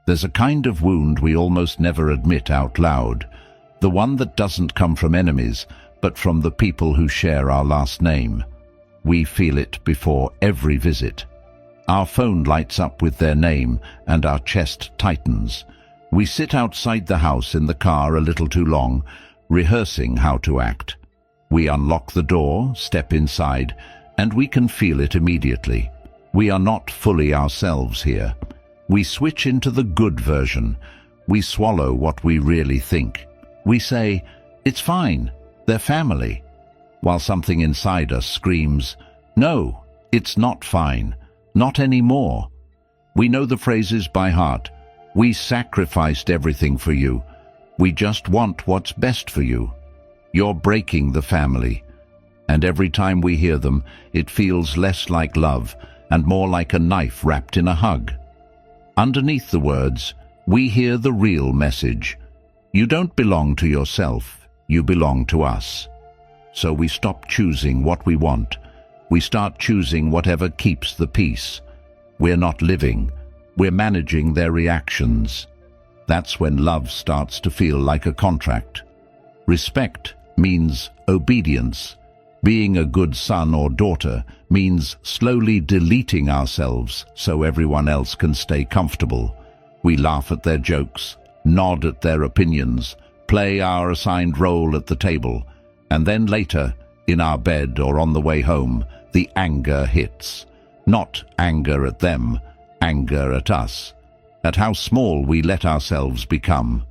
There's a kind of wound we almost never admit out loud, the one that doesn't come from enemies, but from the people who share our last name. We feel it before every visit. Our phone lights up with their name and our chest tightens. We sit outside the house in the car a little too long, rehearsing how to act. We unlock the door, step inside, and we can feel it immediately. We are not fully ourselves here. We switch into the good version. We swallow what we really think. We say, "It's fine, they're family," while something inside us screams, "No, it's not fine, not anymore." We know the phrases by heart. "We sacrificed everything for you. We just want what's best for you. You're breaking the family." And every time we hear them, it feels less like love and more like a knife wrapped in a hug. Underneath the words, we hear the real message. You don't belong to yourself, you belong to us. So we stop choosing what we want. We start choosing whatever keeps the peace. We're not living, we're managing their reactions. That's when love starts to feel like a contract. Respect means obedience. Being a good son or daughter means slowly deleting ourselves so everyone else can stay comfortable. We laugh at their jokes, nod at their opinions, play our assigned role at the table, and then later, in our bed or on the way home, the anger hits. Not anger at them, anger at us, at how small we let ourselves become,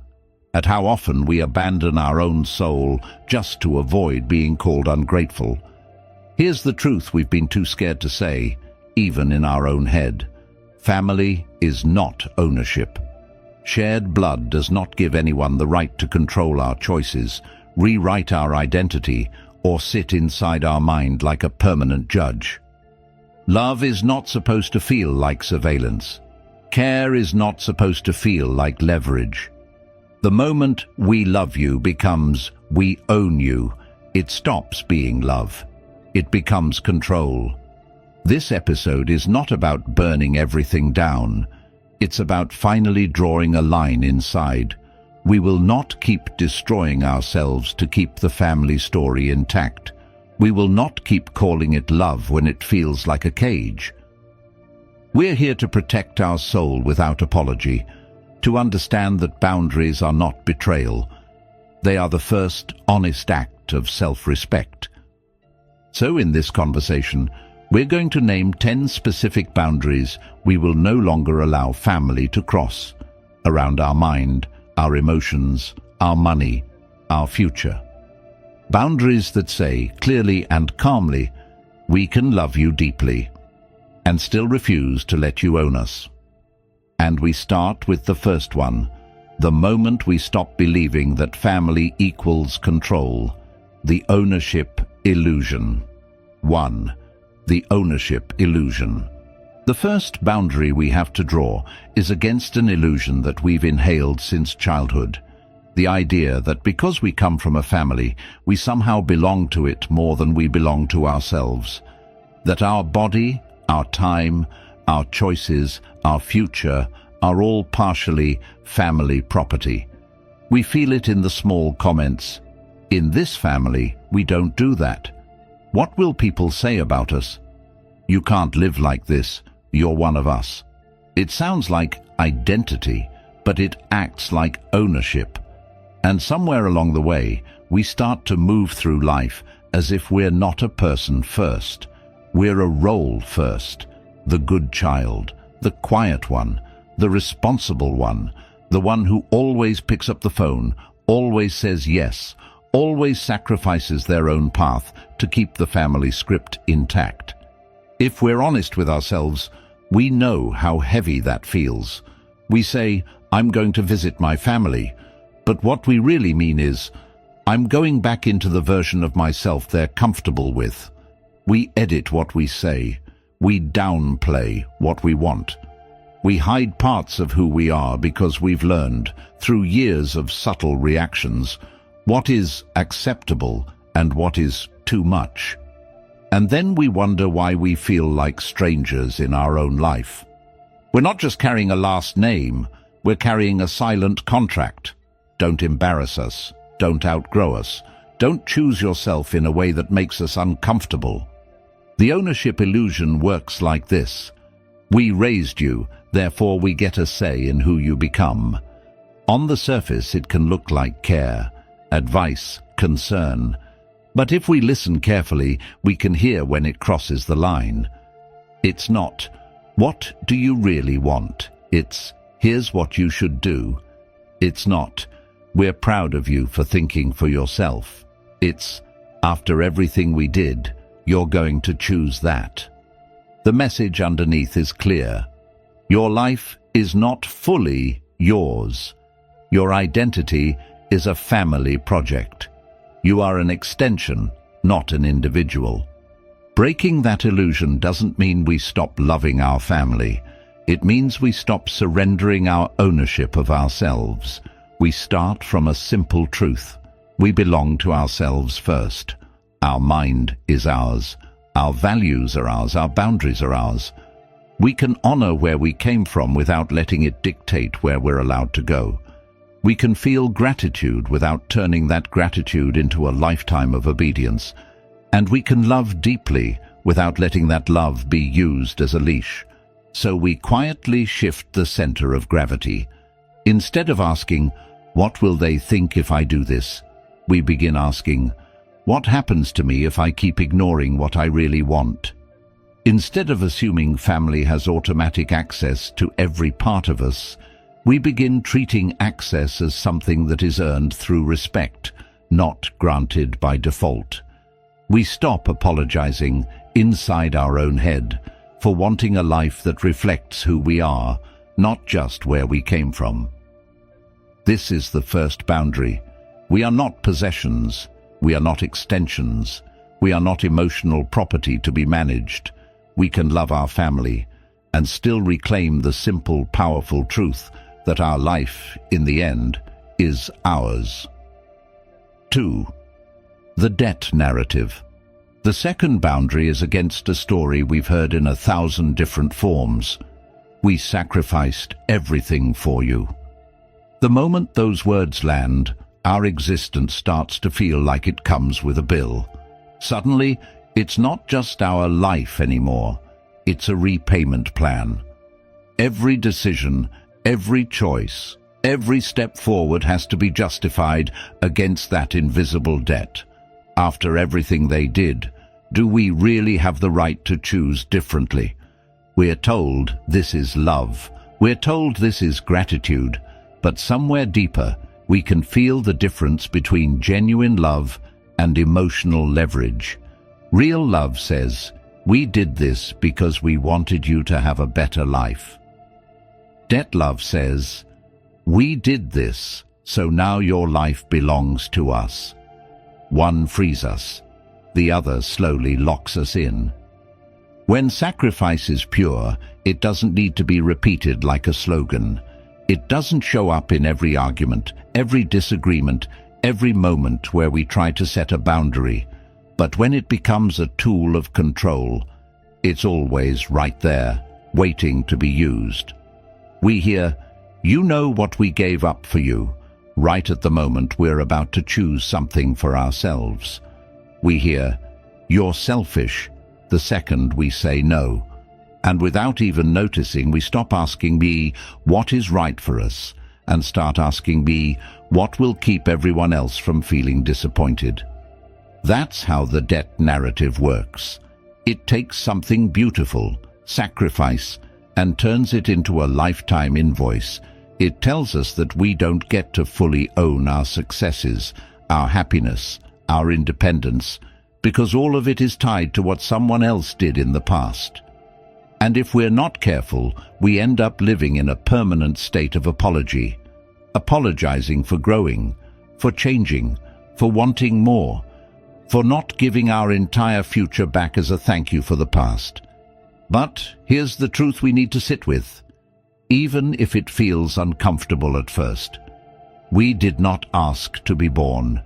at how often we abandon our own soul just to avoid being called ungrateful. Here's the truth we've been too scared to say, even in our own head. Family is not ownership. Shared blood does not give anyone the right to control our choices, rewrite our identity, or sit inside our mind like a permanent judge. Love is not supposed to feel like surveillance. Care is not supposed to feel like leverage. The moment "we love you" becomes "we own you," it stops being love. It becomes control. This episode is not about burning everything down. It's about finally drawing a line inside. We will not keep destroying ourselves to keep the family story intact. We will not keep calling it love when it feels like a cage. We're here to protect our soul without apology, to understand that boundaries are not betrayal. They are the first honest act of self-respect. So in this conversation, we're going to name 10 specific boundaries we will no longer allow family to cross, around our mind, our emotions, our money, our future. Boundaries that say, clearly and calmly, "We can love you deeply," and still refuse to let you own us. And we start with the first one, the moment we stop believing that family equals control, the ownership illusion. 1. The ownership illusion. The first boundary we have to draw is against an illusion that we've inhaled since childhood. The idea that because we come from a family, we somehow belong to it more than we belong to ourselves. That our body, our time, our choices, our future are all partially family property. We feel it in the small comments. "In this family, we don't do that. What will people say about us? You can't live like this. You're one of us." It sounds like identity, but it acts like ownership. And somewhere along the way, we start to move through life as if we're not a person first. We're a role first. The good child, the quiet one, the responsible one, the one who always picks up the phone, always says yes, always sacrifices their own path to keep the family script intact. If we're honest with ourselves, we know how heavy that feels. We say, "I'm going to visit my family," but what we really mean is, "I'm going back into the version of myself they're comfortable with." We edit what we say. We downplay what we want. We hide parts of who we are because we've learned, through years of subtle reactions, what is acceptable and what is too much. And then we wonder why we feel like strangers in our own life. We're not just carrying a last name, We're carrying a silent contract. Don't embarrass us. Don't outgrow us. Don't choose yourself in a way that makes us uncomfortable. The ownership illusion works like this. We raised you, therefore we get a say in who you become. On the surface, it can look like care, advice, concern. But if we listen carefully, we can hear when it crosses the line. It's not, "What do you really want?" It's, "Here's what you should do." It's not, "We're proud of you for thinking for yourself." It's, "After everything we did, you're going to choose that." The message underneath is clear. Your life is not fully yours. Your identity is a family project. You are an extension, not an individual. Breaking that illusion doesn't mean we stop loving our family. It means we stop surrendering our ownership of ourselves. We start from a simple truth. We belong to ourselves first. Our mind is ours. Our values are ours. Our boundaries are ours. We can honor where we came from without letting it dictate where we're allowed to go. We can feel gratitude without turning that gratitude into a lifetime of obedience. And we can love deeply without letting that love be used as a leash. So we quietly shift the center of gravity. Instead of asking, "What will they think if I do this?" we begin asking, "What happens to me if I keep ignoring what I really want?" Instead of assuming family has automatic access to every part of us, we begin treating access as something that is earned through respect, not granted by default. We stop apologizing inside our own head for wanting a life that reflects who we are, not just where we came from. This is the first boundary. We are not possessions. We are not extensions. We are not emotional property to be managed. We can love our family and still reclaim the simple, powerful truth that our life, in the end, is ours. 2. The debt narrative. The second boundary is against a story we've heard in 1,000 different forms. We sacrificed everything for you. The moment those words land, our existence starts to feel like it comes with a bill. Suddenly, it's not just our life anymore. It's a repayment plan. Every decision, every choice, every step forward has to be justified against that invisible debt. After everything they did, do we really have the right to choose differently? We're told this is love. We're told this is gratitude. But somewhere deeper, we can feel the difference between genuine love and emotional leverage. Real love says, "We did this because we wanted you to have a better life." Debt love says, "We did this, so now your life belongs to us." One frees us, the other slowly locks us in. When sacrifice is pure, it doesn't need to be repeated like a slogan. It doesn't show up in every argument, every disagreement, every moment where we try to set a boundary. But when it becomes a tool of control, it's always right there, waiting to be used. We hear, "You know what we gave up for you," right at the moment we're about to choose something for ourselves. We hear, "You're selfish," the second we say no. And without even noticing, we stop asking B, "What is right for us?" and start asking B, "What will keep everyone else from feeling disappointed?" That's how the debt narrative works. It takes something beautiful, sacrifice, and turns it into a lifetime invoice. It tells us that we don't get to fully own our successes, our happiness, our independence, because all of it is tied to what someone else did in the past. And if we're not careful, we end up living in a permanent state of apology, apologizing for growing, for changing, for wanting more, for not giving our entire future back as a thank you for the past. But here's the truth we need to sit with, even if it feels uncomfortable at first. We did not ask to be born.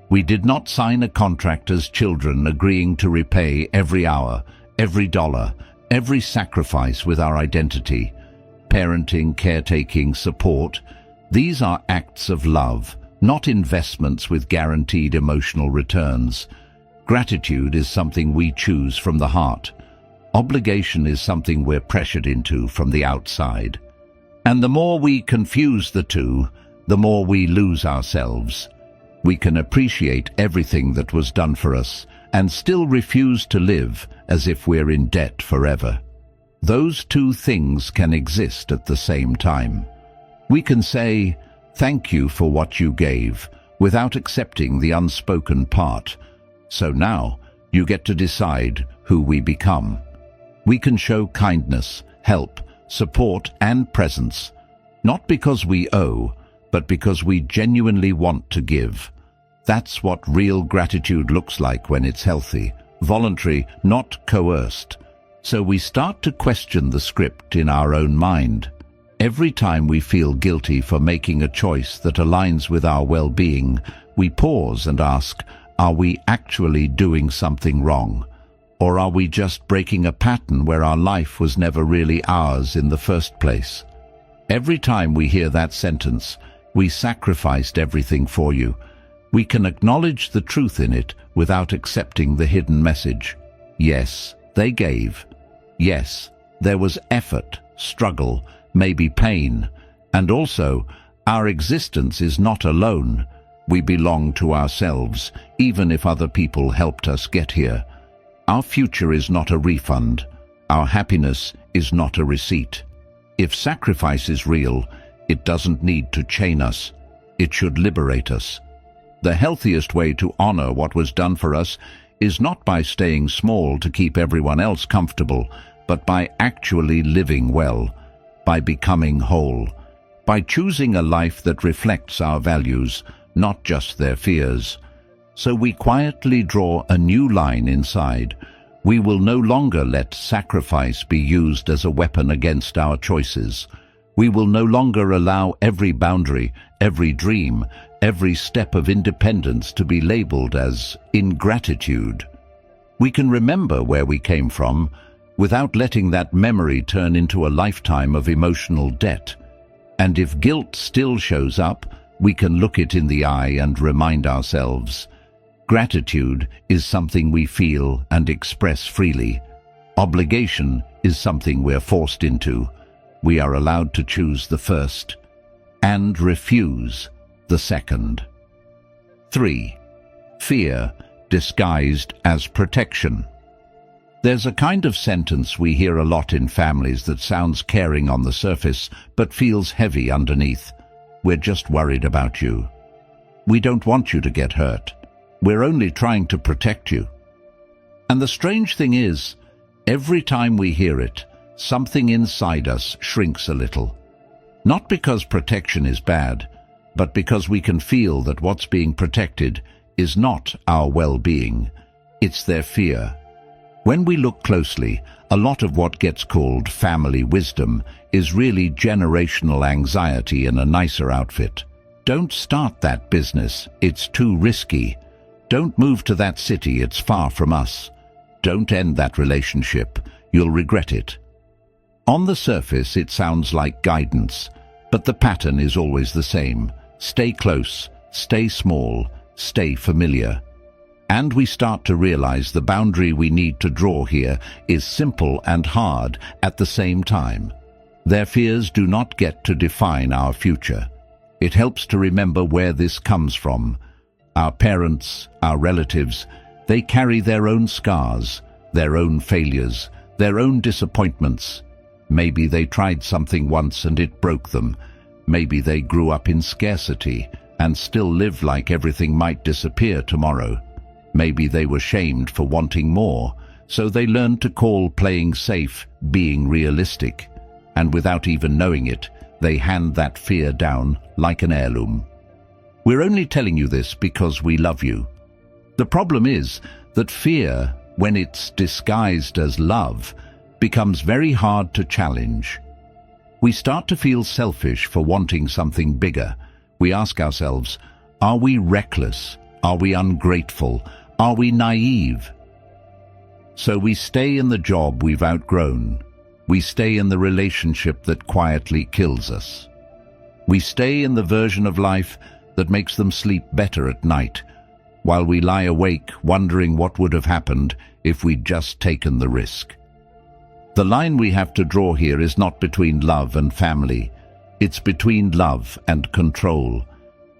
We did not sign a contract as children agreeing to repay every hour, every dollar, every sacrifice with our identity. parenting, caretaking, support. These are acts of love, not investments with guaranteed emotional returns. Gratitude is something we choose from the heart. Obligation is something we're pressured into from the outside. And the more we confuse the two, the more we lose ourselves. We can appreciate everything that was done for us and still refuse to live as if we're in debt forever. Those two things can exist at the same time. We can say, "Thank you for what you gave," without accepting the unspoken part. So now, you get to decide who we become. We can show kindness, help, support, and presence, not because we owe, but because we genuinely want to give. That's what real gratitude looks like when it's healthy, voluntary, not coerced. So we start to question the script in our own mind. Every time we feel guilty for making a choice that aligns with our well-being, we pause and ask, are we actually doing something wrong? Or are we just breaking a pattern where our life was never really ours in the first place? Every time we hear that sentence, "We sacrificed everything for you," we can acknowledge the truth in it without accepting the hidden message. Yes, they gave. Yes, there was effort, struggle, maybe pain. And also, our existence is not alone. We belong to ourselves, even if other people helped us get here. Our future is not a refund. Our happiness is not a receipt. If sacrifice is real, it doesn't need to chain us. It should liberate us. The healthiest way to honor what was done for us is not by staying small to keep everyone else comfortable, but by actually living well, by becoming whole, by choosing a life that reflects our values, not just their fears. So we quietly draw a new line inside. We will no longer let sacrifice be used as a weapon against our choices. We will no longer allow every boundary, every dream, every step of independence to be labeled as ingratitude. We can remember where we came from without letting that memory turn into a lifetime of emotional debt. And if guilt still shows up, we can look it in the eye and remind ourselves, gratitude is something we feel and express freely. Obligation is something we're forced into. We are allowed to choose the first and refuse the second. 3. Fear disguised as protection. There's a kind of sentence we hear a lot in families that sounds caring on the surface but feels heavy underneath. "We're just worried about you." "We don't want you to get hurt. We're only trying to protect you." And the strange thing is, every time we hear it, something inside us shrinks a little. Not because protection is bad, but because we can feel that what's being protected is not our well-being. It's their fear. When we look closely, a lot of what gets called family wisdom is really generational anxiety in a nicer outfit. Don't start that business, it's too risky. Don't move to that city, it's far from us. Don't end that relationship, you'll regret it. On the surface, it sounds like guidance, but the pattern is always the same. Stay close, stay small, stay familiar. And we start to realize the boundary we need to draw here is simple and hard at the same time. Their fears do not get to define our future. It helps to remember where this comes from. Our parents, our relatives, they carry their own scars, their own failures, their own disappointments. Maybe they tried something once and it broke them. Maybe they grew up in scarcity and still live like everything might disappear tomorrow. Maybe they were shamed for wanting more, so they learned to call playing safe being realistic. And without even knowing it, they hand that fear down like an heirloom. We're only telling you this because we love you. The problem is that fear, when it's disguised as love, becomes very hard to challenge. We start to feel selfish for wanting something bigger. We ask ourselves, are we reckless? Are we ungrateful? Are we naive? So we stay in the job we've outgrown. We stay in the relationship that quietly kills us. We stay in the version of life that makes them sleep better at night, while we lie awake wondering what would have happened if we'd just taken the risk. The line we have to draw here is not between love and family. It's between love and control.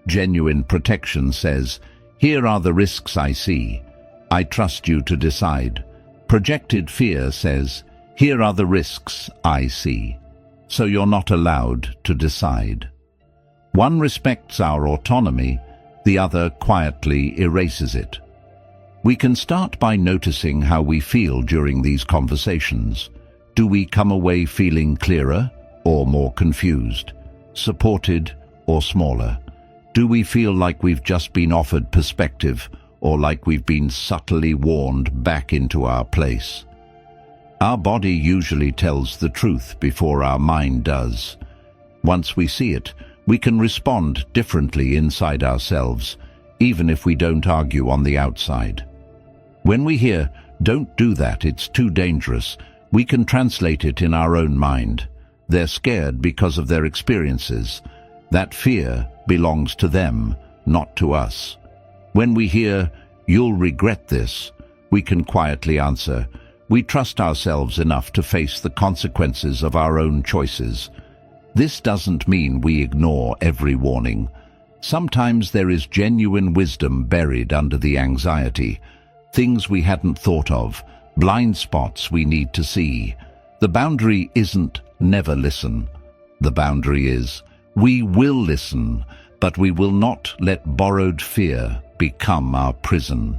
Genuine protection says, "Here are the risks I see. I trust you to decide." Projected fear says, "Here are the risks I see. So you're not allowed to decide." One respects our autonomy, the other quietly erases it. We can start by noticing how we feel during these conversations. Do we come away feeling clearer or more confused, supported or smaller? Do we feel like we've just been offered perspective or like we've been subtly warned back into our place? Our body usually tells the truth before our mind does. Once we see it, we can respond differently inside ourselves, even if we don't argue on the outside. When we hear, "Don't do that, it's too dangerous," we can translate it in our own mind. They're scared because of their experiences. That fear belongs to them, not to us. When we hear, "You'll regret this," we can quietly answer, "We trust ourselves enough to face the consequences of our own choices." This doesn't mean we ignore every warning. Sometimes there is genuine wisdom buried under the anxiety, things we hadn't thought of, blind spots we need to see. The boundary isn't never listen. The boundary is, we will listen, but we will not let borrowed fear become our prison.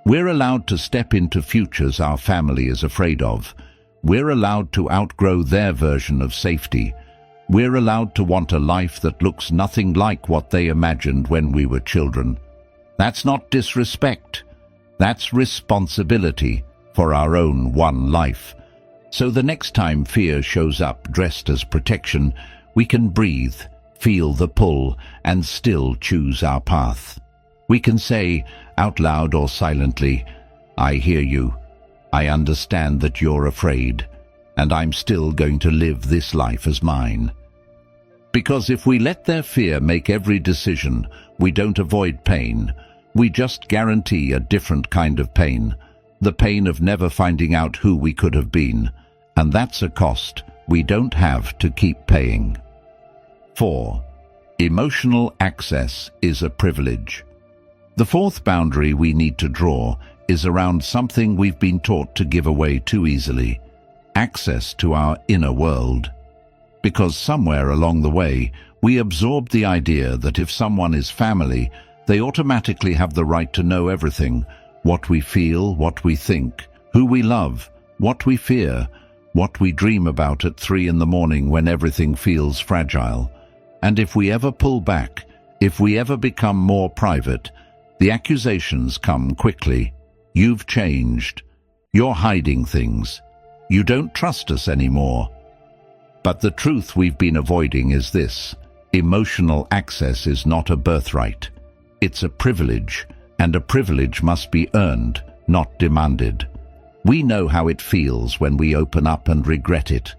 We're allowed to step into futures our family is afraid of. We're allowed to outgrow their version of safety. We're allowed to want a life that looks nothing like what they imagined when we were children. That's not disrespect. That's responsibility for our own one life. So the next time fear shows up dressed as protection, we can breathe, feel the pull, and still choose our path. We can say, out loud or silently, "I hear you. I understand that you're afraid, and I'm still going to live this life as mine." Because if we let their fear make every decision, we don't avoid pain. We just guarantee a different kind of pain, the pain of never finding out who we could have been. And that's a cost we don't have to keep paying. 4. Emotional access is a privilege. The fourth boundary we need to draw is around something we've been taught to give away too easily: access to our inner world. Because somewhere along the way, we absorbed the idea that if someone is family, they automatically have the right to know everything: what we feel, what we think, who we love, what we fear, what we dream about at 3 in the morning when everything feels fragile. And if we ever pull back, if we ever become more private, the accusations come quickly. You've changed. You're hiding things. You don't trust us anymore. But the truth we've been avoiding is this: emotional access is not a birthright. It's a privilege, and a privilege must be earned, not demanded. We know how it feels when we open up and regret it,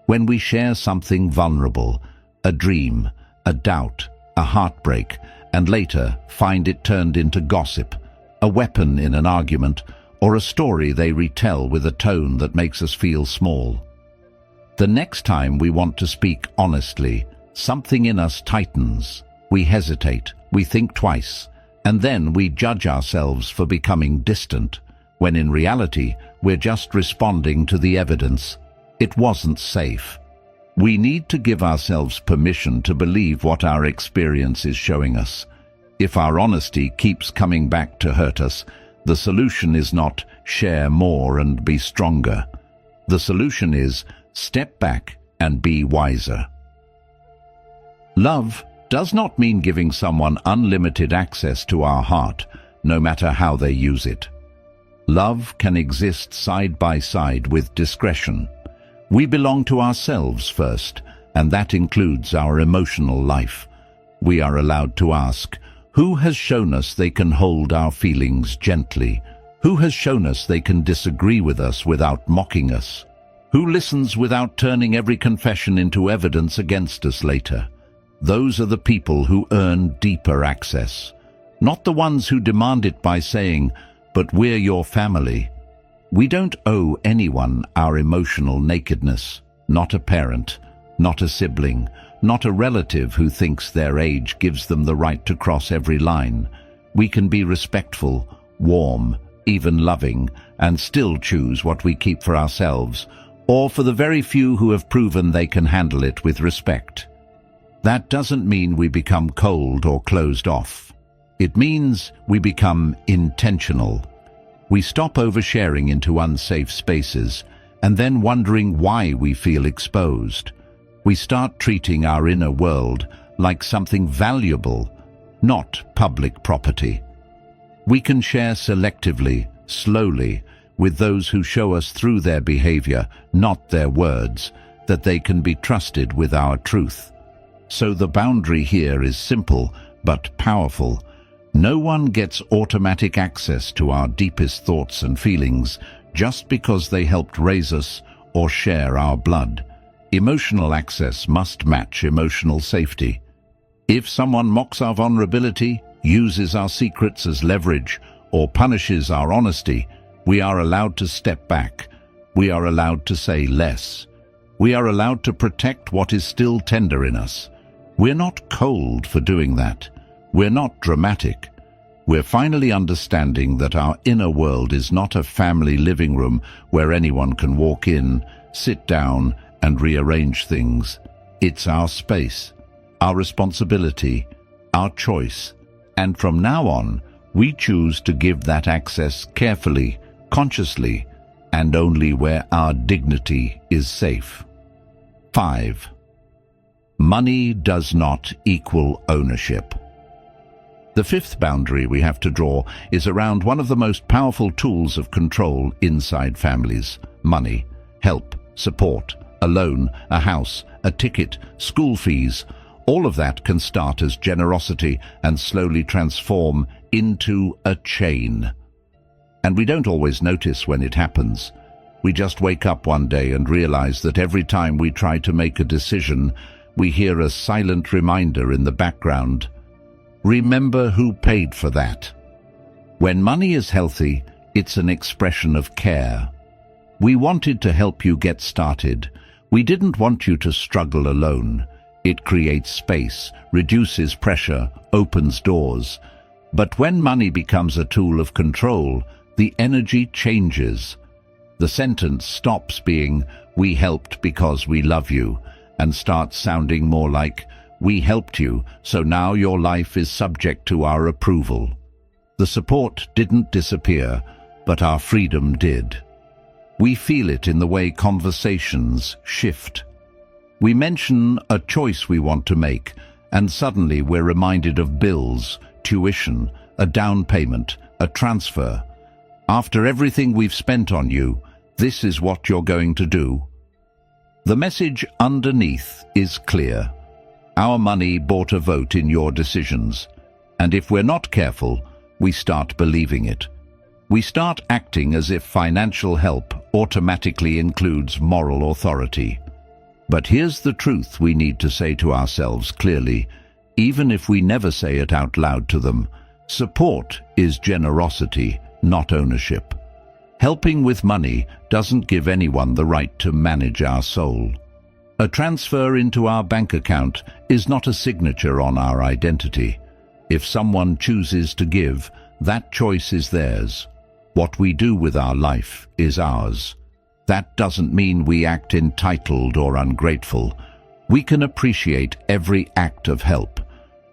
when we share something vulnerable, a dream, a doubt, a heartbreak, and later find it turned into gossip, a weapon in an argument, or a story they retell with a tone that makes us feel small. The next time we want to speak honestly, something in us tightens. We hesitate, we think twice, and then we judge ourselves for becoming distant, when in reality we're just responding to the evidence. It wasn't safe. We need to give ourselves permission to believe what our experience is showing us. If our honesty keeps coming back to hurt us, the solution is not share more and be stronger. The solution is step back and be wiser. Love does not mean giving someone unlimited access to our heart, no matter how they use it. Love can exist side by side with discretion. We belong to ourselves first, and that includes our emotional life. We are allowed to ask, who has shown us they can hold our feelings gently? Who has shown us they can disagree with us without mocking us? Who listens without turning every confession into evidence against us later? Those are the people who earn deeper access. Not the ones who demand it by saying, "But we're your family." We don't owe anyone our emotional nakedness. Not a parent, not a sibling, not a relative who thinks their age gives them the right to cross every line. We can be respectful, warm, even loving, and still choose what we keep for ourselves, or for the very few who have proven they can handle it with respect. That doesn't mean we become cold or closed off. It means we become intentional. We stop oversharing into unsafe spaces and then wondering why we feel exposed. We start treating our inner world like something valuable, not public property. We can share selectively, slowly, with those who show us through their behavior, not their words, that they can be trusted with our truth. So the boundary here is simple but powerful. No one gets automatic access to our deepest thoughts and feelings just because they helped raise us or share our blood. Emotional access must match emotional safety. If someone mocks our vulnerability, uses our secrets as leverage, or punishes our honesty, we are allowed to step back. We are allowed to say less. We are allowed to protect what is still tender in us. We're not cold for doing that. We're not dramatic. We're finally understanding that our inner world is not a family living room where anyone can walk in, sit down, and rearrange things. It's our space, our responsibility, our choice. And from now on, we choose to give that access carefully, consciously, and only where our dignity is safe. 5. Money does not equal ownership. The fifth boundary we have to draw is around one of the most powerful tools of control inside families: money, help, support, a loan, a house, a ticket, school fees. All of that can start as generosity and slowly transform into a chain. And we don't always notice when it happens. We just wake up one day and realize that every time we try to make a decision, we hear a silent reminder in the background: remember who paid for that. When money is healthy, it's an expression of care. We wanted to help you get started. We didn't want you to struggle alone. It creates space, reduces pressure, opens doors. But when money becomes a tool of control, the energy changes. The sentence stops being, "We helped because we love you," and starts sounding more like, "We helped you, so now your life is subject to our approval." The support didn't disappear, but our freedom did. We feel it in the way conversations shift. We mention a choice we want to make, and suddenly we're reminded of bills, tuition, a down payment, a transfer. After everything we've spent on you, this is what you're going to do. The message underneath is clear. Our money bought a vote in your decisions, and if we're not careful, we start believing it. We start acting as if financial help automatically includes moral authority. But here's the truth we need to say to ourselves clearly, even if we never say it out loud to them: support is generosity, not ownership. Helping with money doesn't give anyone the right to manage our soul. A transfer into our bank account is not a signature on our identity. If someone chooses to give, that choice is theirs. What we do with our life is ours. That doesn't mean we act entitled or ungrateful. We can appreciate every act of help.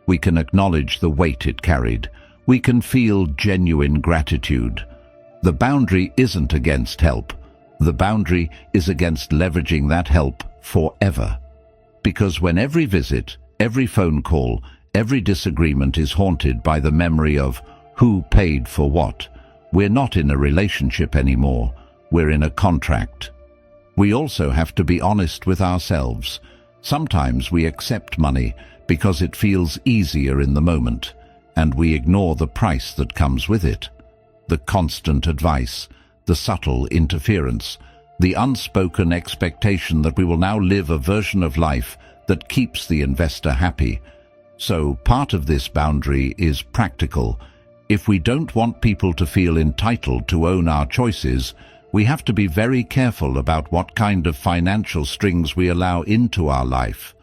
We can acknowledge the weight it carried. We can feel genuine gratitude. The boundary isn't against help. The boundary is against leveraging that help forever. Because when every visit, every phone call, every disagreement is haunted by the memory of who paid for what, we're not in a relationship anymore. We're in a contract. We also have to be honest with ourselves. Sometimes we accept money because it feels easier in the moment, and we ignore the price that comes with it. The constant advice, the subtle interference, the unspoken expectation that we will now live a version of life that keeps the investor happy. So part of this boundary is practical. If we don't want people to feel entitled to own our choices, we have to be very careful about what kind of financial strings we allow into our life.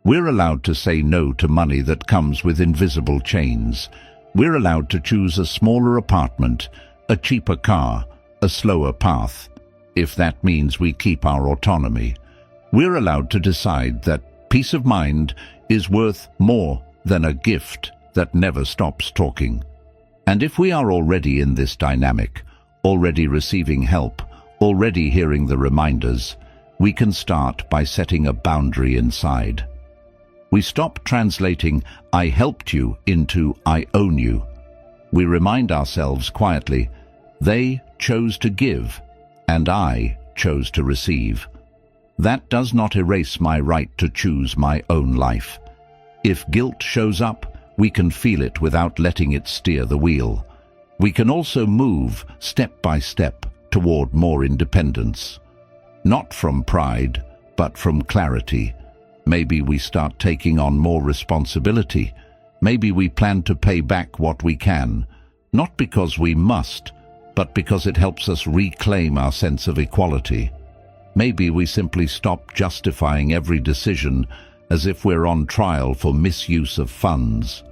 We're allowed to say no to money that comes with invisible chains. We're allowed to choose a smaller apartment, a cheaper car, a slower path, if that means we keep our autonomy. We're allowed to decide that peace of mind is worth more than a gift that never stops talking. And if we are already in this dynamic, already receiving help, already hearing the reminders, we can start by setting a boundary inside. We stop translating "I helped you" into "I own you." We remind ourselves quietly, they chose to give, and I chose to receive. That does not erase my right to choose my own life. If guilt shows up, we can feel it without letting it steer the wheel. We can also move step by step toward more independence. Not from pride, but from clarity. Maybe we start taking on more responsibility. Maybe we plan to pay back what we can, not because we must, but because it helps us reclaim our sense of equality. Maybe we simply stop justifying every decision as if we're on trial for misuse of funds.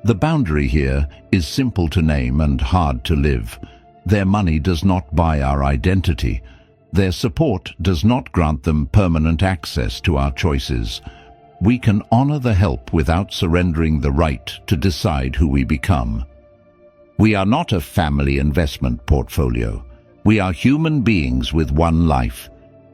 The boundary here is simple to name and hard to live. Their money does not buy our identity. Their support does not grant them permanent access to our choices. We can honor the help without surrendering the right to decide who we become. We are not a family investment portfolio. We are human beings with one life.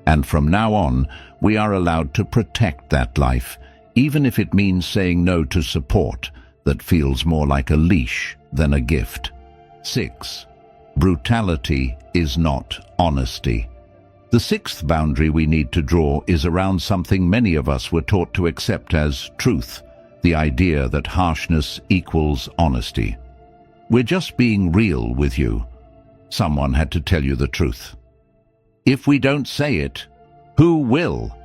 And from now on, we are allowed to protect that life, even if it means saying no to support that feels more like a leash than a gift. 6. Brutality is not honesty. The sixth boundary we need to draw is around something many of us were taught to accept as truth, the idea that harshness equals honesty. We're just being real with you. Someone had to tell you the truth. If we don't say it, who will?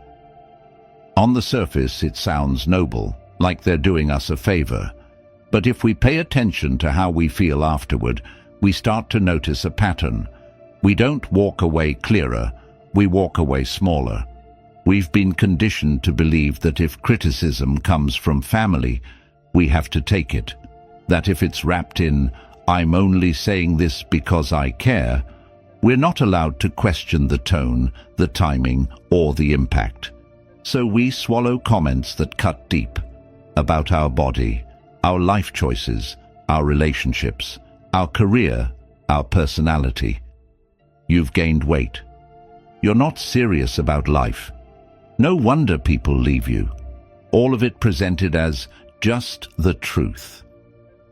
On the surface, it sounds noble, like they're doing us a favor. But if we pay attention to how we feel afterward, we start to notice a pattern. We don't walk away clearer, we walk away smaller. We've been conditioned to believe that if criticism comes from family, we have to take it. That if it's wrapped in, "I'm only saying this because I care," we're not allowed to question the tone, the timing, or the impact. So we swallow comments that cut deep about our body, our life choices, our relationships, our career, our personality. You've gained weight. You're not serious about life. No wonder people leave you. All of it presented as just the truth.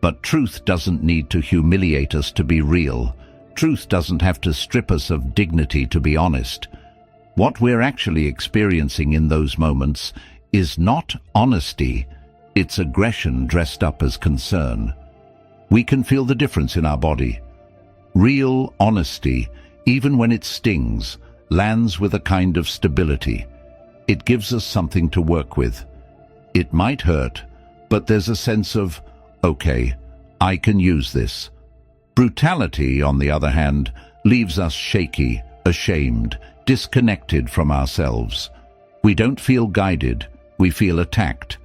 But truth doesn't need to humiliate us to be real. Truth doesn't have to strip us of dignity to be honest. What we're actually experiencing in those moments is not honesty, it's aggression dressed up as concern. We can feel the difference in our body. Real honesty, even when it stings, lands with a kind of stability. It gives us something to work with. It might hurt, but there's a sense of, okay, I can use this. Brutality, on the other hand, leaves us shaky, ashamed, disconnected from ourselves. We don't feel guided, we feel attacked.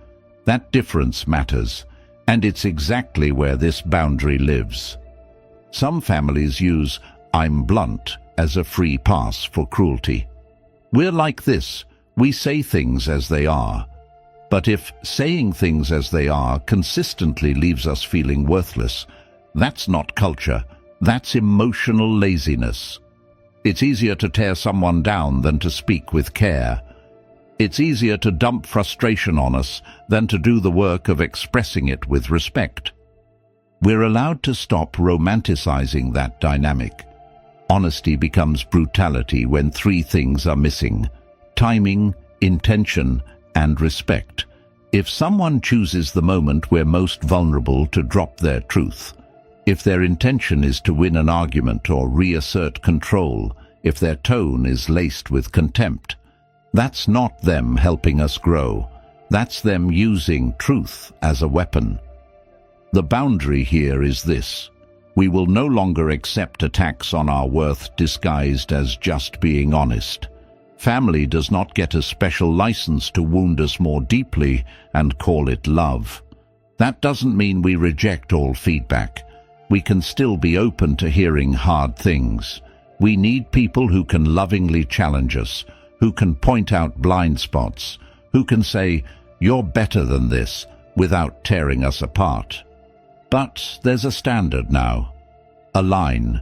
That difference matters, and it's exactly where this boundary lives. Some families use "I'm blunt" as a free pass for cruelty. We're like this, we say things as they are. But if saying things as they are consistently leaves us feeling worthless, that's not culture, that's emotional laziness. It's easier to tear someone down than to speak with care. It's easier to dump frustration on us than to do the work of expressing it with respect. We're allowed to stop romanticizing that dynamic. Honesty becomes brutality when three things are missing: timing, intention, and respect. If someone chooses the moment we're most vulnerable to drop their truth, if their intention is to win an argument or reassert control, if their tone is laced with contempt. That's not them helping us grow. That's them using truth as a weapon. The boundary here is this: we will no longer accept attacks on our worth disguised as just being honest. Family does not get a special license to wound us more deeply and call it love. That doesn't mean we reject all feedback. We can still be open to hearing hard things. We need people who can lovingly challenge us, who can point out blind spots, who can say, "You're better than this," without tearing us apart. But there's a standard now, a line.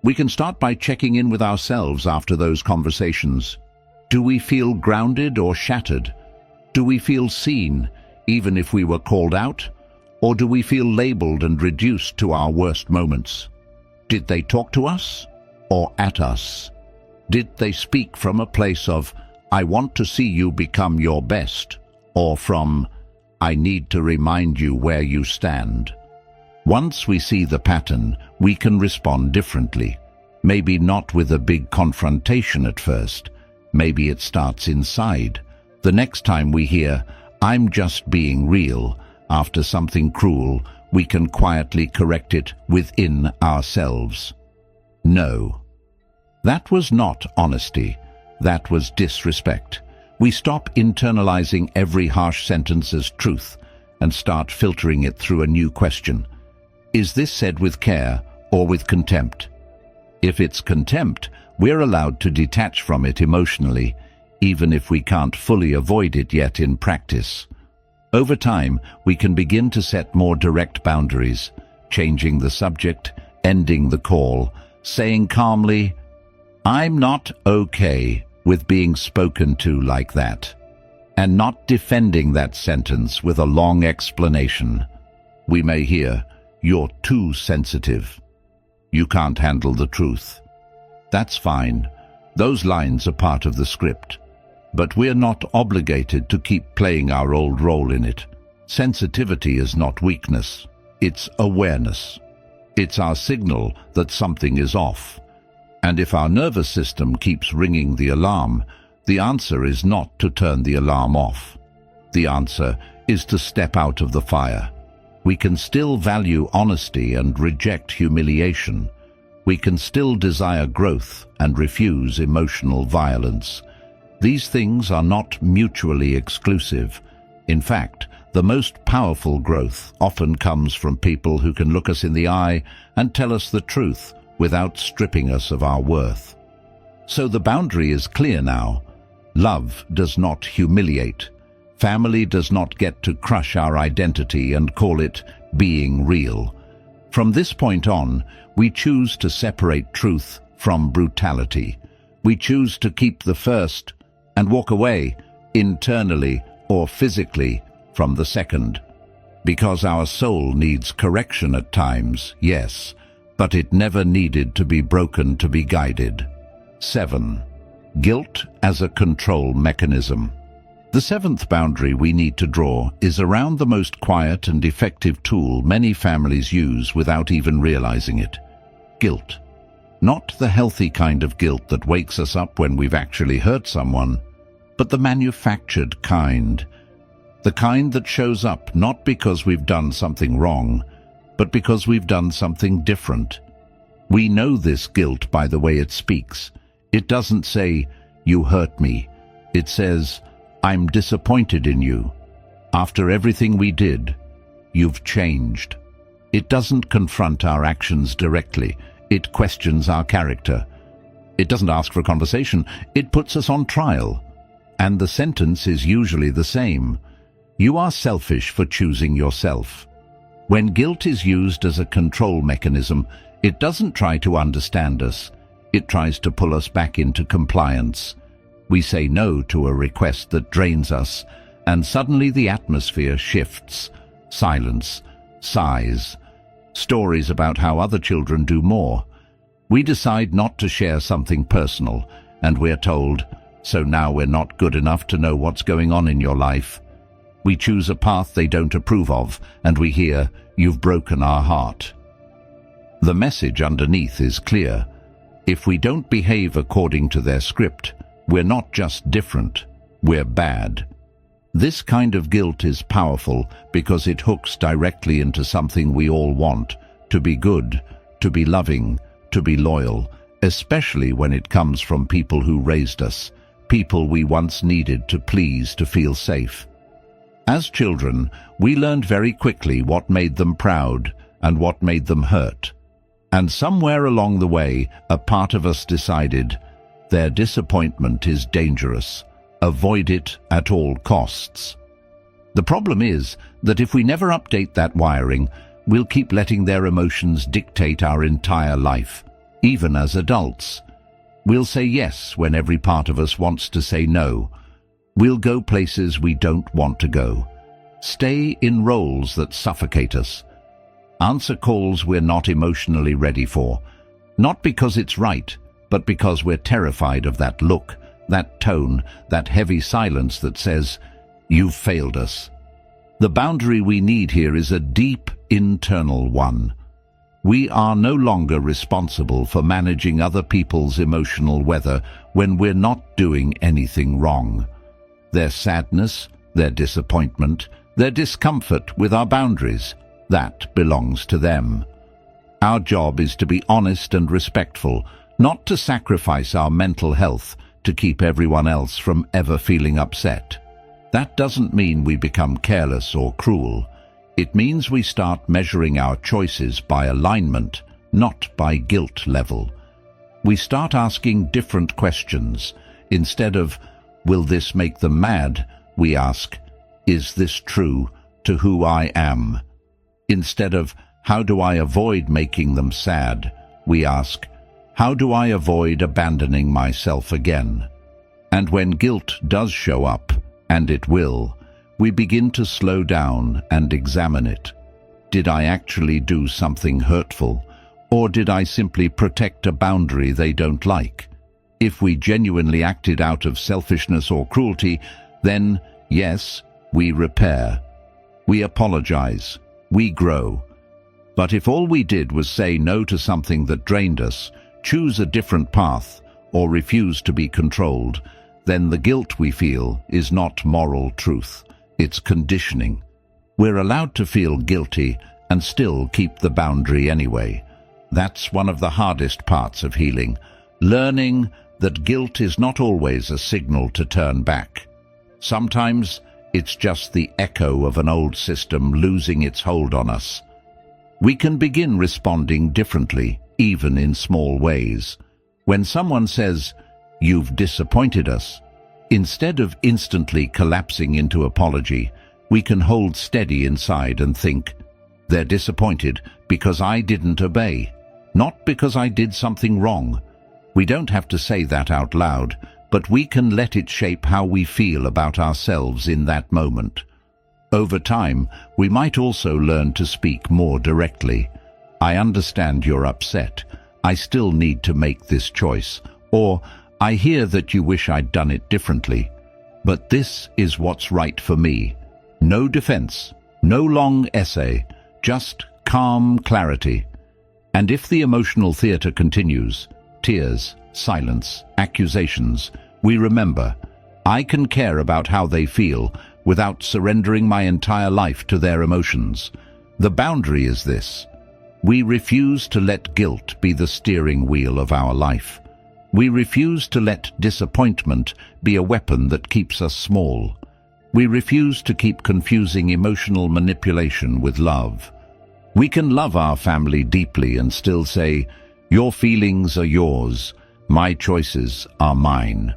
We can start by checking in with ourselves after those conversations. Do we feel grounded or shattered? Do we feel seen, even if we were called out? Or do we feel labeled and reduced to our worst moments? Did they talk to us or at us? Did they speak from a place of, "I want to see you become your best," or from, "I need to remind you where you stand"? Once we see the pattern, we can respond differently. Maybe not with a big confrontation at first. Maybe it starts inside. The next time we hear, "I'm just being real," after something cruel, we can quietly correct it within ourselves. No. That was not honesty. That was disrespect. We stop internalizing every harsh sentence as truth and start filtering it through a new question. Is this said with care or with contempt? If it's contempt, we're allowed to detach from it emotionally, even if we can't fully avoid it yet in practice. Over time, we can begin to set more direct boundaries, changing the subject, ending the call, saying calmly, "I'm not okay with being spoken to like that," and not defending that sentence with a long explanation. We may hear, "You're too sensitive. You can't handle the truth." That's fine. Those lines are part of the script. But we're not obligated to keep playing our old role in it. Sensitivity is not weakness. It's awareness. It's our signal that something is off. And if our nervous system keeps ringing the alarm, the answer is not to turn the alarm off. The answer is to step out of the fire. We can still value honesty and reject humiliation. We can still desire growth and refuse emotional violence. These things are not mutually exclusive. In fact, the most powerful growth often comes from people who can look us in the eye and tell us the truth without stripping us of our worth. So the boundary is clear now. Love does not humiliate. Family does not get to crush our identity and call it being real. From this point on, we choose to separate truth from brutality. We choose to keep the first and walk away, internally or physically, from the second. Because our soul needs correction at times, yes, but it never needed to be broken to be guided. 7. Guilt as a control mechanism. The seventh boundary we need to draw is around the most quiet and effective tool many families use without even realizing it: guilt. Not the healthy kind of guilt that wakes us up when we've actually hurt someone, but the manufactured kind. The kind that shows up not because we've done something wrong, but because we've done something different. We know this guilt by the way it speaks. It doesn't say, "You hurt me." It says, "I'm disappointed in you. After everything we did, you've changed." It doesn't confront our actions directly. It questions our character. It doesn't ask for a conversation. It puts us on trial. And the sentence is usually the same: "You are selfish for choosing yourself." When guilt is used as a control mechanism, it doesn't try to understand us. It tries to pull us back into compliance. We say no to a request that drains us, and suddenly the atmosphere shifts. Silence, sighs, stories about how other children do more. We decide not to share something personal, and we're told, "So now we're not good enough to know what's going on in your life." We choose a path they don't approve of, and we hear, "You've broken our heart." The message underneath is clear. If we don't behave according to their script, we're not just different, we're bad. This kind of guilt is powerful because it hooks directly into something we all want: to be good, to be loving, to be loyal, especially when it comes from people who raised us, people we once needed to please to feel safe. As children, we learned very quickly what made them proud and what made them hurt. And somewhere along the way, a part of us decided, their disappointment is dangerous. Avoid it at all costs. The problem is that if we never update that wiring, we'll keep letting their emotions dictate our entire life, even as adults. We'll say yes when every part of us wants to say no. We'll go places we don't want to go. Stay in roles that suffocate us. Answer calls we're not emotionally ready for. Not because it's right, but because we're terrified of that look, that tone, that heavy silence that says, "You've failed us." The boundary we need here is a deep internal one. We are no longer responsible for managing other people's emotional weather when we're not doing anything wrong. Their sadness, their disappointment, their discomfort with our boundaries, that belongs to them. Our job is to be honest and respectful, not to sacrifice our mental health to keep everyone else from ever feeling upset. That doesn't mean we become careless or cruel. It means we start measuring our choices by alignment, not by guilt level. We start asking different questions. Instead of, "Will this make them mad?" we ask, "Is this true to who I am?" Instead of, "How do I avoid making them sad?" we ask, "How do I avoid abandoning myself again?" And when guilt does show up, and it will, we begin to slow down and examine it. Did I actually do something hurtful, or did I simply protect a boundary they don't like? If we genuinely acted out of selfishness or cruelty, then, yes, we repair. We apologize. We grow. But if all we did was say no to something that drained us, choose a different path, or refuse to be controlled, then the guilt we feel is not moral truth. It's conditioning. We're allowed to feel guilty and still keep the boundary anyway. That's one of the hardest parts of healing, learning that guilt is not always a signal to turn back. Sometimes it's just the echo of an old system losing its hold on us. We can begin responding differently, even in small ways. When someone says, "You've disappointed us," instead of instantly collapsing into apology, we can hold steady inside and think, "They're disappointed because I didn't obey, not because I did something wrong." We don't have to say that out loud, but we can let it shape how we feel about ourselves in that moment. Over time, we might also learn to speak more directly. "I understand you're upset. I still need to make this choice." Or, "I hear that you wish I'd done it differently, but this is what's right for me." No defense, no long essay, just calm clarity. And if the emotional theater continues, tears, silence, accusations, we remember, I can care about how they feel without surrendering my entire life to their emotions. The boundary is this: we refuse to let guilt be the steering wheel of our life. We refuse to let disappointment be a weapon that keeps us small. We refuse to keep confusing emotional manipulation with love. We can love our family deeply and still say, "Your feelings are yours, my choices are mine."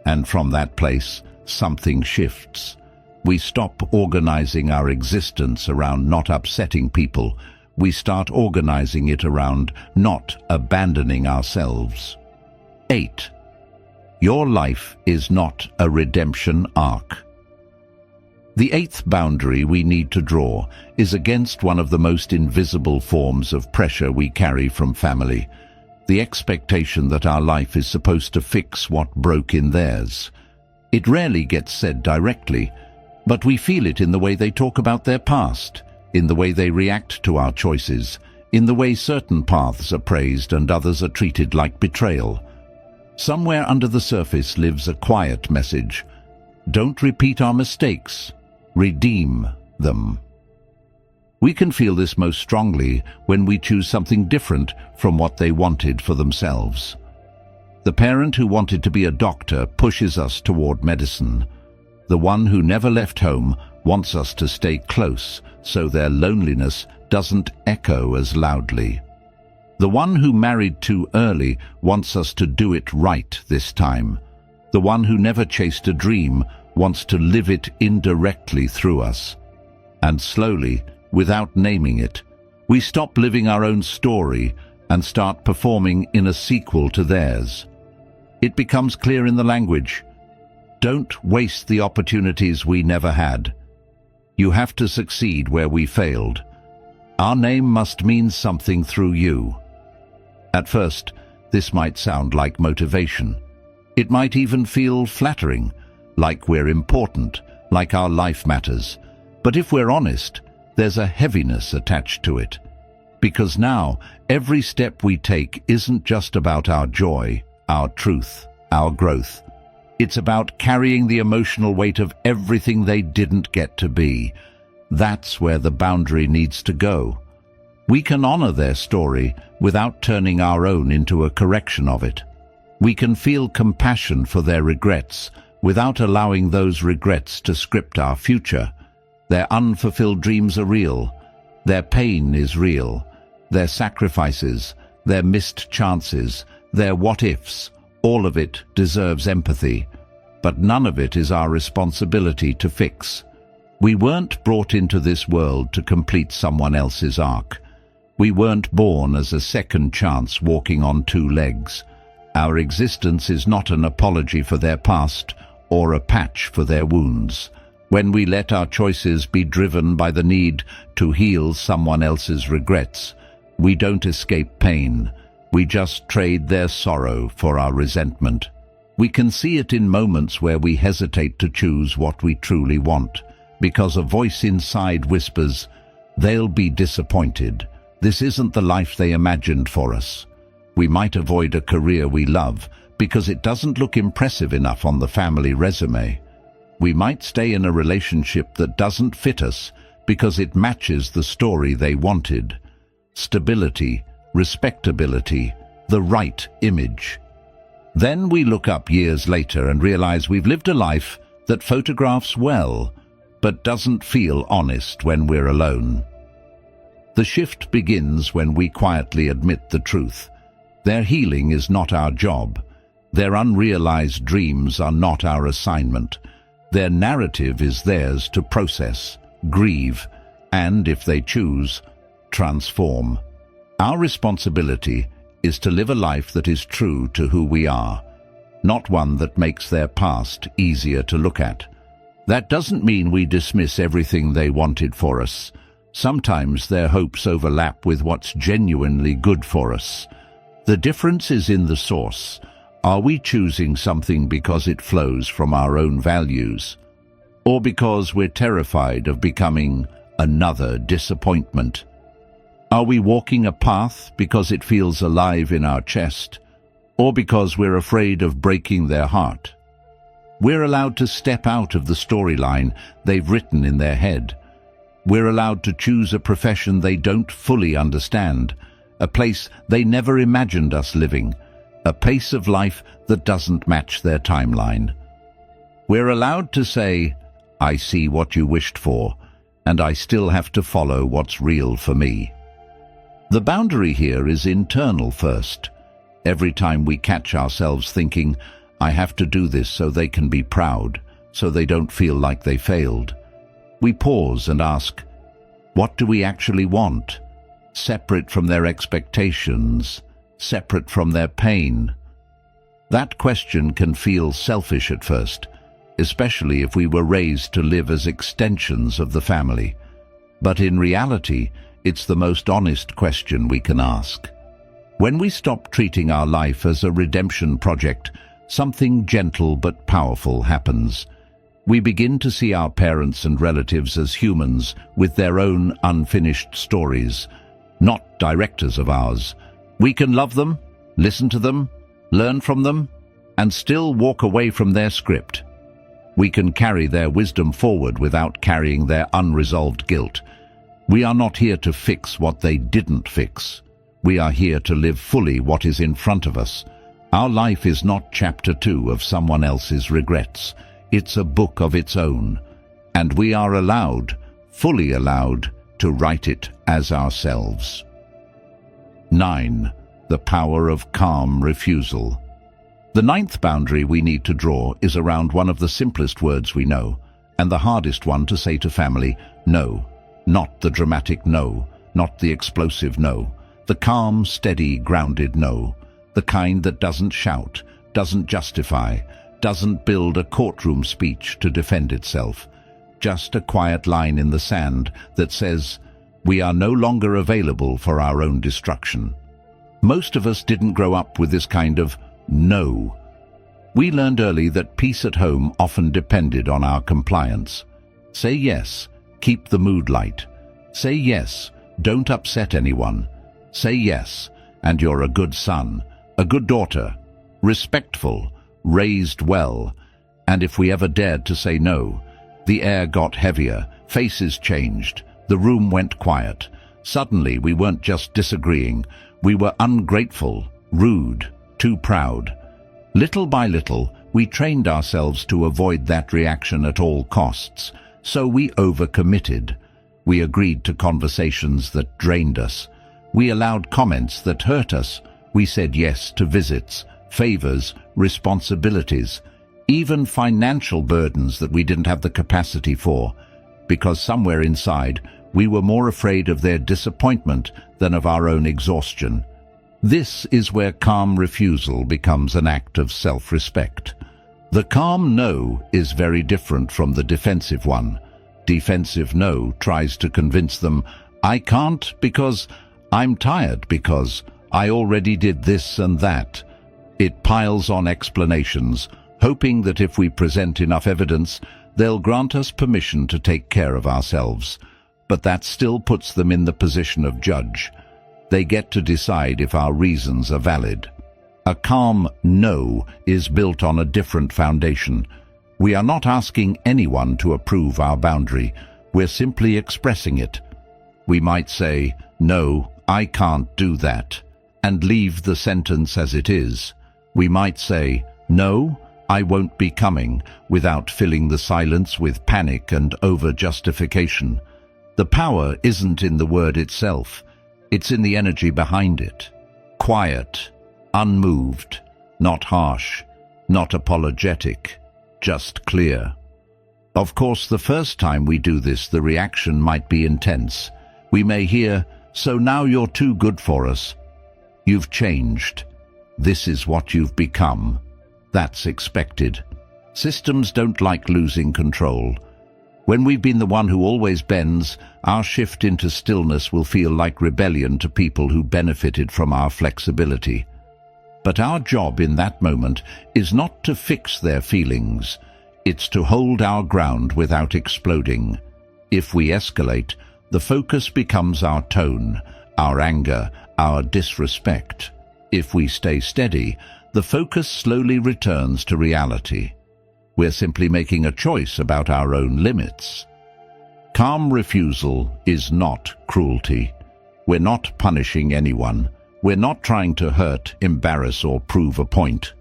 And from that place, something shifts. We stop organizing our existence around not upsetting people. We start organizing it around not abandoning ourselves. 8. Your life is not a redemption arc. The 8th boundary we need to draw is against one of the most invisible forms of pressure we carry from family, the expectation that our life is supposed to fix what broke in theirs. It rarely gets said directly, but we feel it in the way they talk about their past, in the way they react to our choices, in the way certain paths are praised and others are treated like betrayal. Somewhere under the surface lives a quiet message: don't repeat our mistakes, redeem them. We can feel this most strongly when we choose something different from what they wanted for themselves. The parent who wanted to be a doctor pushes us toward medicine. The one who never left home wants us to stay close so their loneliness doesn't echo as loudly. The one who married too early wants us to do it right this time. The one who never chased a dream wants to live it indirectly through us. And slowly, without naming it, we stop living our own story and start performing in a sequel to theirs. It becomes clear in the language: don't waste the opportunities we never had. You have to succeed where we failed. Our name must mean something through you. At first, this might sound like motivation. It might even feel flattering, like we're important, like our life matters. But if we're honest, there's a heaviness attached to it. Because now, every step we take isn't just about our joy, our truth, our growth. It's about carrying the emotional weight of everything they didn't get to be. That's where the boundary needs to go. We can honor their story without turning our own into a correction of it. We can feel compassion for their regrets without allowing those regrets to script our future. Their unfulfilled dreams are real. Their pain is real. Their sacrifices, their missed chances, their what-ifs, all of it deserves empathy. But none of it is our responsibility to fix. We weren't brought into this world to complete someone else's arc. We weren't born as a second chance walking on two legs. Our existence is not an apology for their past or a patch for their wounds. When we let our choices be driven by the need to heal someone else's regrets, we don't escape pain. We just trade their sorrow for our resentment. We can see it in moments where we hesitate to choose what we truly want, because a voice inside whispers, they'll be disappointed. This isn't the life they imagined for us. We might avoid a career we love because it doesn't look impressive enough on the family resume. We might stay in a relationship that doesn't fit us because it matches the story they wanted. Stability, respectability, the right image. Then we look up years later and realize we've lived a life that photographs well, but doesn't feel honest when we're alone. The shift begins when we quietly admit the truth. Their healing is not our job. Their unrealized dreams are not our assignment. Their narrative is theirs to process, grieve, and, if they choose, transform. Our responsibility is to live a life that is true to who we are, not one that makes their past easier to look at. That doesn't mean we dismiss everything they wanted for us. Sometimes their hopes overlap with what's genuinely good for us. The difference is in the source. Are we choosing something because it flows from our own values, or because we're terrified of becoming another disappointment? Are we walking a path because it feels alive in our chest, or because we're afraid of breaking their heart? We're allowed to step out of the storyline they've written in their head. We're allowed to choose a profession they don't fully understand, a place they never imagined us living, a pace of life that doesn't match their timeline. We're allowed to say, I see what you wished for, and I still have to follow what's real for me. The boundary here is internal first. Every time we catch ourselves thinking, I have to do this so they can be proud, so they don't feel like they failed, we pause and ask, what do we actually want? Separate from their expectations, separate from their pain. That question can feel selfish at first, especially if we were raised to live as extensions of the family. But in reality, it's the most honest question we can ask. When we stop treating our life as a redemption project, something gentle but powerful happens. We begin to see our parents and relatives as humans with their own unfinished stories, not directors of ours. We can love them, listen to them, learn from them, and still walk away from their script. We can carry their wisdom forward without carrying their unresolved guilt. We are not here to fix what they didn't fix. We are here to live fully what is in front of us. Our life is not chapter 2 of someone else's regrets. It's a book of its own, and we are allowed, fully allowed, to write it as ourselves. 9. The power of calm refusal. The 9th boundary we need to draw is around one of the simplest words we know, and the hardest one to say to family: no. Not the dramatic no, not the explosive no, the calm, steady, grounded no, the kind that doesn't shout, doesn't justify, doesn't build a courtroom speech to defend itself. Just a quiet line in the sand that says, we are no longer available for our own destruction. Most of us didn't grow up with this kind of no. We learned early that peace at home often depended on our compliance. Say yes, keep the mood light. Say yes, don't upset anyone. Say yes, and you're a good son, a good daughter, respectful, raised well. And if we ever dared to say no, the air got heavier, faces changed, the room went quiet. Suddenly we weren't just disagreeing, we were ungrateful, rude, too proud. Little by little, we trained ourselves to avoid that reaction at all costs, so we overcommitted. We agreed to conversations that drained us. We allowed comments that hurt us. We said yes to visits, favors, responsibilities, even financial burdens that we didn't have the capacity for, because somewhere inside we were more afraid of their disappointment than of our own exhaustion. This is where calm refusal becomes an act of self-respect. The calm no is very different from the defensive one. Defensive no tries to convince them, I can't because I'm tired, because I already did this and that. It piles on explanations, hoping that if we present enough evidence, they'll grant us permission to take care of ourselves. But that still puts them in the position of judge. They get to decide if our reasons are valid. A calm no is built on a different foundation. We are not asking anyone to approve our boundary. We're simply expressing it. We might say, no, I can't do that, and leave the sentence as it is. We might say, no, I won't be coming, without filling the silence with panic and over-justification. The power isn't in the word itself. It's in the energy behind it. Quiet, unmoved, not harsh, not apologetic, just clear. Of course, the first time we do this, the reaction might be intense. We may hear, so now you're too good for us. You've changed. This is what you've become. That's expected. Systems don't like losing control. When we've been the one who always bends, our shift into stillness will feel like rebellion to people who benefited from our flexibility. But our job in that moment is not to fix their feelings. It's to hold our ground without exploding. If we escalate, the focus becomes our tone, our anger, our disrespect. If we stay steady, the focus slowly returns to reality. We're simply making a choice about our own limits. Calm refusal is not cruelty. We're not punishing anyone. We're not trying to hurt, embarrass, or prove a point.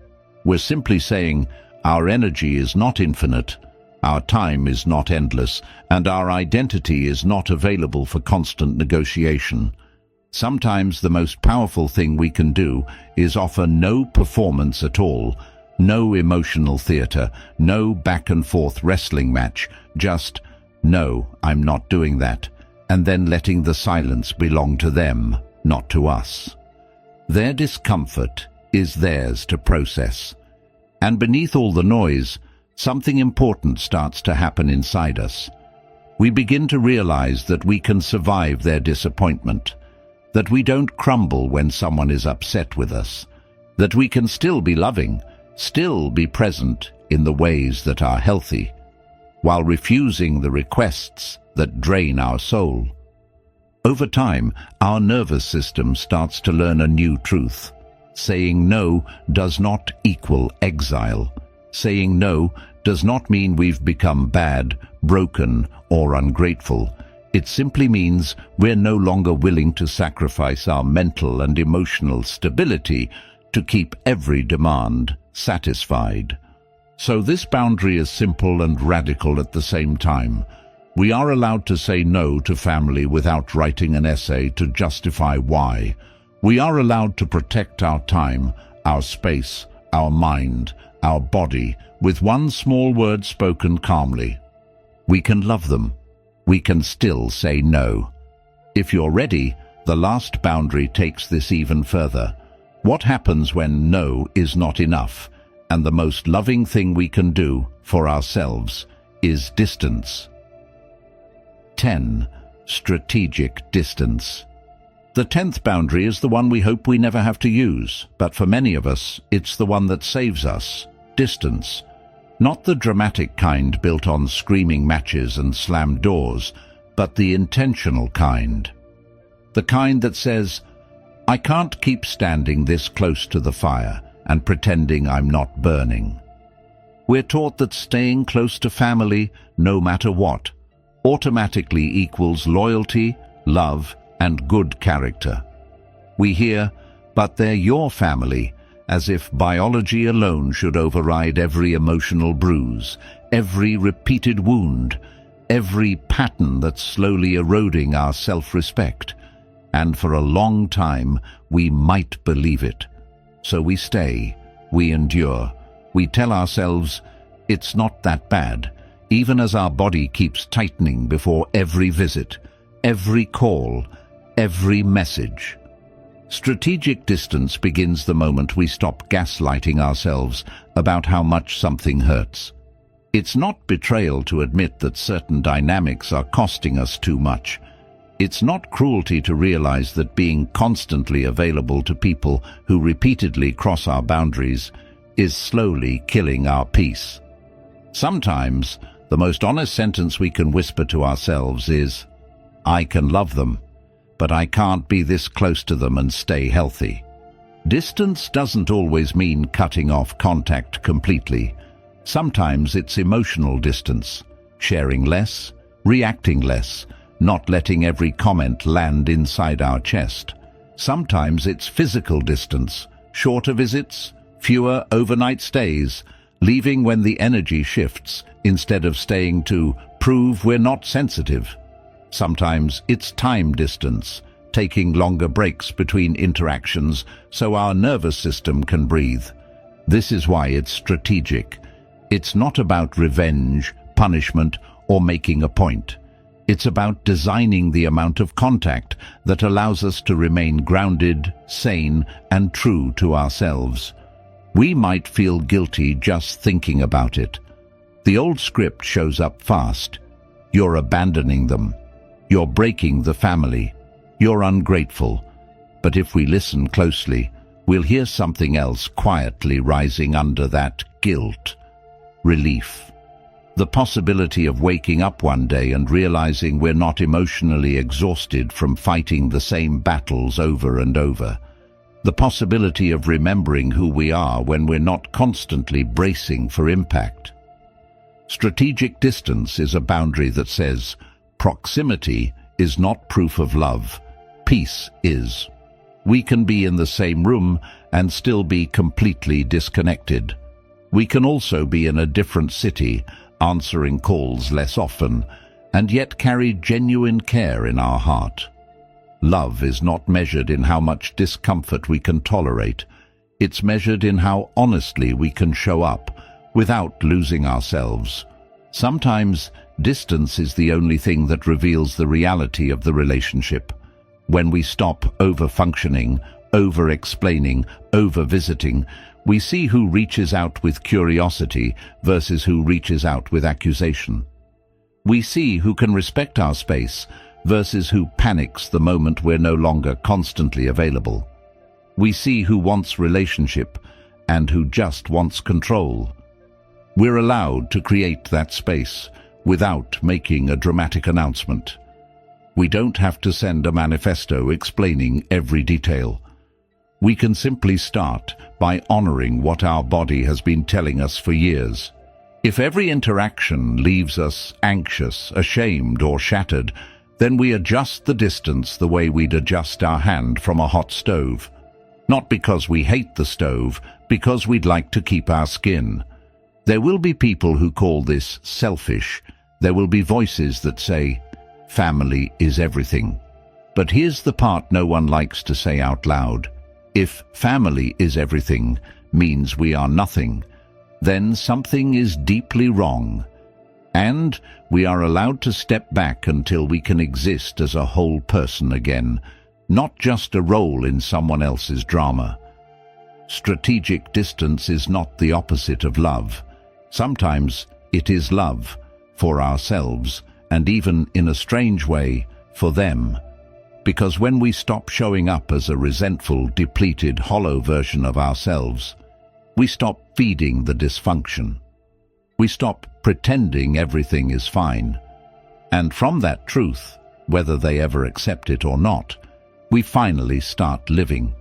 We're simply saying, our energy is not infinite, our time is not endless, and our identity is not available for constant negotiation. Sometimes the most powerful thing we can do is offer no performance at all, no emotional theater, no back-and-forth wrestling match, just, no, I'm not doing that, and then letting the silence belong to them, not to us. Their discomfort is theirs to process. And beneath all the noise, something important starts to happen inside us. We begin to realize that we can survive their disappointment, that we don't crumble when someone is upset with us, that we can still be loving, still be present in the ways that are healthy, while refusing the requests that drain our soul. Over time, our nervous system starts to learn a new truth. Saying no does not equal exile. Saying no does not mean we've become bad, broken, or ungrateful. It simply means we're no longer willing to sacrifice our mental and emotional stability to keep every demand satisfied. So this boundary is simple and radical at the same time. We are allowed to say no to family without writing an essay to justify why. We are allowed to protect our time, our space, our mind, our body, with one small word spoken calmly. We can love them. We can still say no. If you're ready, the last boundary takes this even further. What happens when no is not enough, and the most loving thing we can do for ourselves is distance? 10. Strategic distance. The 10th boundary is the one we hope we never have to use, but for many of us, it's the one that saves us. Distance. Not the dramatic kind built on screaming matches and slammed doors, but the intentional kind. The kind that says, I can't keep standing this close to the fire and pretending I'm not burning. We're taught that staying close to family, no matter what, automatically equals loyalty, love, and good character. We hear, but they're your family, as if biology alone should override every emotional bruise, every repeated wound, every pattern that's slowly eroding our self-respect. And for a long time, we might believe it. So we stay, we endure, we tell ourselves, it's not that bad, even as our body keeps tightening before every visit, every call, every message. Strategic distance begins the moment we stop gaslighting ourselves about how much something hurts. It's not betrayal to admit that certain dynamics are costing us too much. It's not cruelty to realize that being constantly available to people who repeatedly cross our boundaries is slowly killing our peace. Sometimes, the most honest sentence we can whisper to ourselves is, I can love them, but I can't be this close to them and stay healthy. Distance doesn't always mean cutting off contact completely. Sometimes it's emotional distance, sharing less, reacting less, not letting every comment land inside our chest. Sometimes it's physical distance, shorter visits, fewer overnight stays, leaving when the energy shifts instead of staying to prove we're not sensitive. Sometimes it's time distance, taking longer breaks between interactions so our nervous system can breathe. This is why it's strategic. It's not about revenge, punishment, or making a point. It's about designing the amount of contact that allows us to remain grounded, sane, and true to ourselves. We might feel guilty just thinking about it. The old script shows up fast. You're abandoning them. You're breaking the family. You're ungrateful. But if we listen closely, we'll hear something else quietly rising under that guilt. Relief. The possibility of waking up one day and realizing we're not emotionally exhausted from fighting the same battles over and over. The possibility of remembering who we are when we're not constantly bracing for impact. Strategic distance is a boundary that says, proximity is not proof of love, peace is. We can be in the same room and still be completely disconnected. We can also be in a different city, answering calls less often, and yet carry genuine care in our heart. Love is not measured in how much discomfort we can tolerate. It's measured in how honestly we can show up without losing ourselves. Sometimes distance is the only thing that reveals the reality of the relationship. When we stop over-functioning, over-explaining, over-visiting, we see who reaches out with curiosity versus who reaches out with accusation. We see who can respect our space versus who panics the moment we're no longer constantly available. We see who wants relationship and who just wants control. We're allowed to create that space without making a dramatic announcement. We don't have to send a manifesto explaining every detail. We can simply start by honoring what our body has been telling us for years. If every interaction leaves us anxious, ashamed, or shattered, then we adjust the distance the way we'd adjust our hand from a hot stove. Not because we hate the stove, because we'd like to keep our skin. There will be people who call this selfish. There will be voices that say, family is everything. But here's the part no one likes to say out loud. If family is everything means we are nothing, then something is deeply wrong. And we are allowed to step back until we can exist as a whole person again, not just a role in someone else's drama. Strategic distance is not the opposite of love. Sometimes it is love for ourselves, and even in a strange way, for them. Because when we stop showing up as a resentful, depleted, hollow version of ourselves, we stop feeding the dysfunction. We stop pretending everything is fine. And from that truth, whether they ever accept it or not, we finally start living.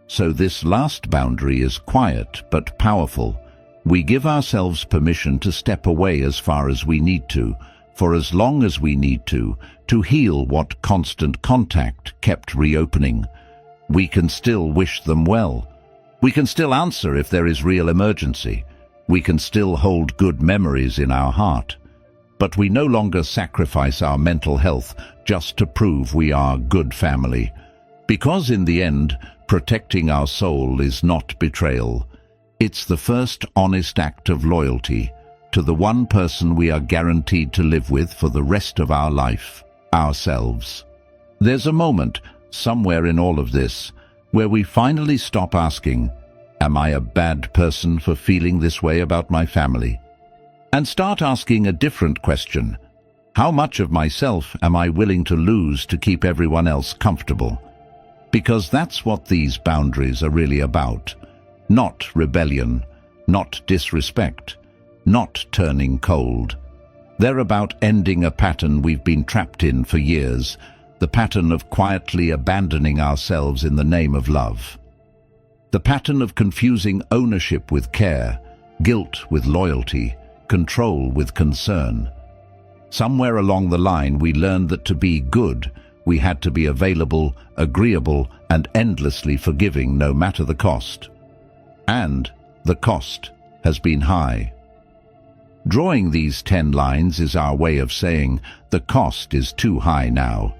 So this last boundary is quiet but powerful. We give ourselves permission to step away as far as we need to, for as long as we need to heal what constant contact kept reopening. We can still wish them well. We can still answer if there is real emergency. We can still hold good memories in our heart. But we no longer sacrifice our mental health just to prove we are good family. Because in the end, protecting our soul is not betrayal. It's the first honest act of loyalty to the one person we are guaranteed to live with for the rest of our life, ourselves. There's a moment, somewhere in all of this, where we finally stop asking, am I a bad person for feeling this way about my family? And start asking a different question. How much of myself am I willing to lose to keep everyone else comfortable? Because that's what these boundaries are really about. Not rebellion, not disrespect, not turning cold. They're about ending a pattern we've been trapped in for years, the pattern of quietly abandoning ourselves in the name of love. The pattern of confusing ownership with care, guilt with loyalty, control with concern. Somewhere along the line we learned that to be good, we had to be available, agreeable, and endlessly forgiving no matter the cost. And the cost has been high. Drawing these 10 lines is our way of saying the cost is too high now.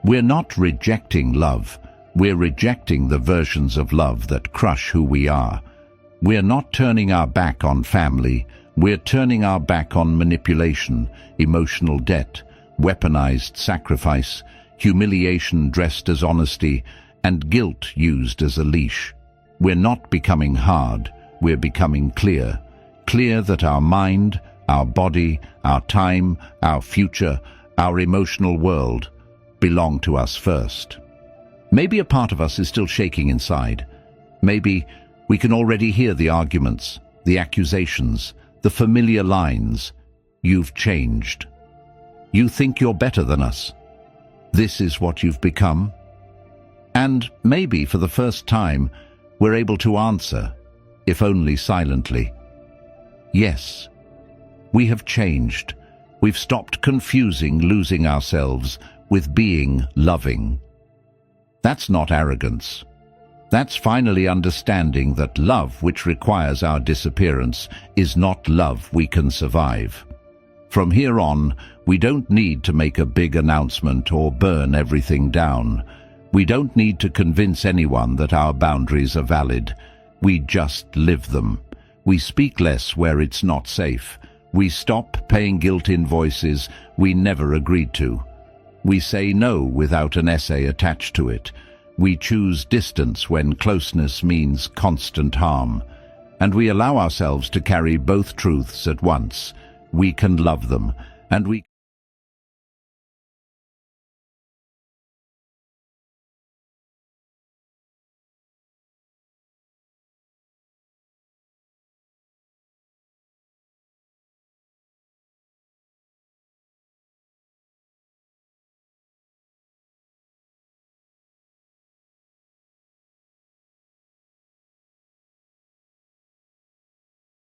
We're not rejecting love. We're rejecting the versions of love that crush who we are. We're not turning our back on family. We're turning our back on manipulation, emotional debt, weaponized sacrifice, humiliation dressed as honesty, and guilt used as a leash. We're not becoming hard. We're becoming clear. Clear that our mind, our body, our time, our future, our emotional world belong to us first. Maybe a part of us is still shaking inside. Maybe we can already hear the arguments, the accusations, the familiar lines. You've changed. You think you're better than us. This is what you've become. And maybe for the first time, we're able to answer, if only silently. Yes, we have changed. We've stopped confusing losing ourselves with being loving. That's not arrogance. That's finally understanding that love which requires our disappearance is not love we can survive. From here on, we don't need to make a big announcement or burn everything down. We don't need to convince anyone that our boundaries are valid. We just live them. We speak less where it's not safe. We stop paying guilt invoices we never agreed to. We say no without an essay attached to it. We choose distance when closeness means constant harm. And we allow ourselves to carry both truths at once. We can love them, and we